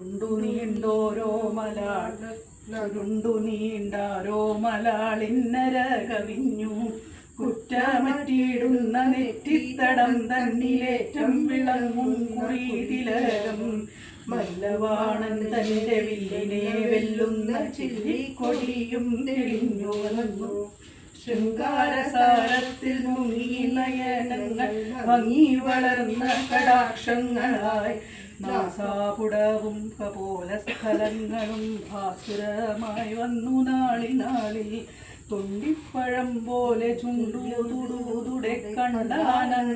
ഉണ്ടു നീണ്ടോരോ മലാൾ ചുരുണ്ടു നീണ്ടാരോ മലാളിന്നര കവിഞ്ഞു കുറ്റമറ്റിയിടുന്ന നെറ്റിത്തടം തന്നിലേറ്റം വിളങ്ങും കുറിതിലകം മല്ലവാണൻ തന്റെ വില്ലിനെ വെല്ലുന്ന ചില്ലിക്കൊടിയും തെളിഞ്ഞു വന്നു ശൃംഗാരസാരത്തിൽ മുങ്ങി നയനങ്ങൾ ഭംഗി വളർന്ന കടാക്ഷങ്ങളായി നാസാപുടവും കപോല സ്ഥലങ്ങളും ഭാസുരമായി വന്നു നാളിനാളിൽ തുണ്ടിപ്പഴം പോലെ ചുണ്ടു തുടുതുടെ കണ്ടാലനം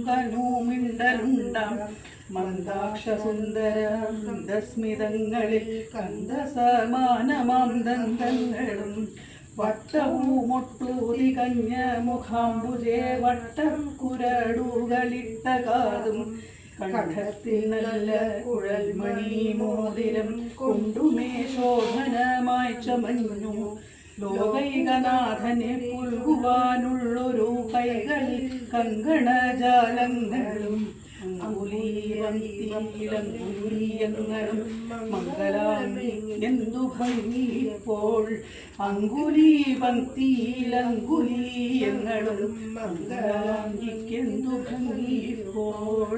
കനൂമിണ്ടലുണ്ടാം മന്ദാക്ഷസുന്ദര മന്ദസ്മിതങ്ങളിൽ കന്ദസമാനമാം ദന്തങ്ങളും വട്ടവുമൊട്ടൂതി കഞ്ഞ മുഖാംബുജേ വട്ടം കുരടുകളിട്ട കാതും കണ്ഠത്തിൽ നല്ല കുഴൽമണി മോതിരം കൊണ്ടുമേ ശോഭനമായി ചമഞ്ഞു ലോകൈകനാഥനെ പുൽകുവാനുള്ളൊരു കൈകളിൽ കങ്കണജാലങ്ങളും അങ്കുലീയങ്ങളും മംഗലാംഗി എന്തു ഭംഗിപ്പോൾ അങ്കുലീയങ്ങളും മംഗലാംഗിക്കെന്തു ഭംഗിപ്പോൾ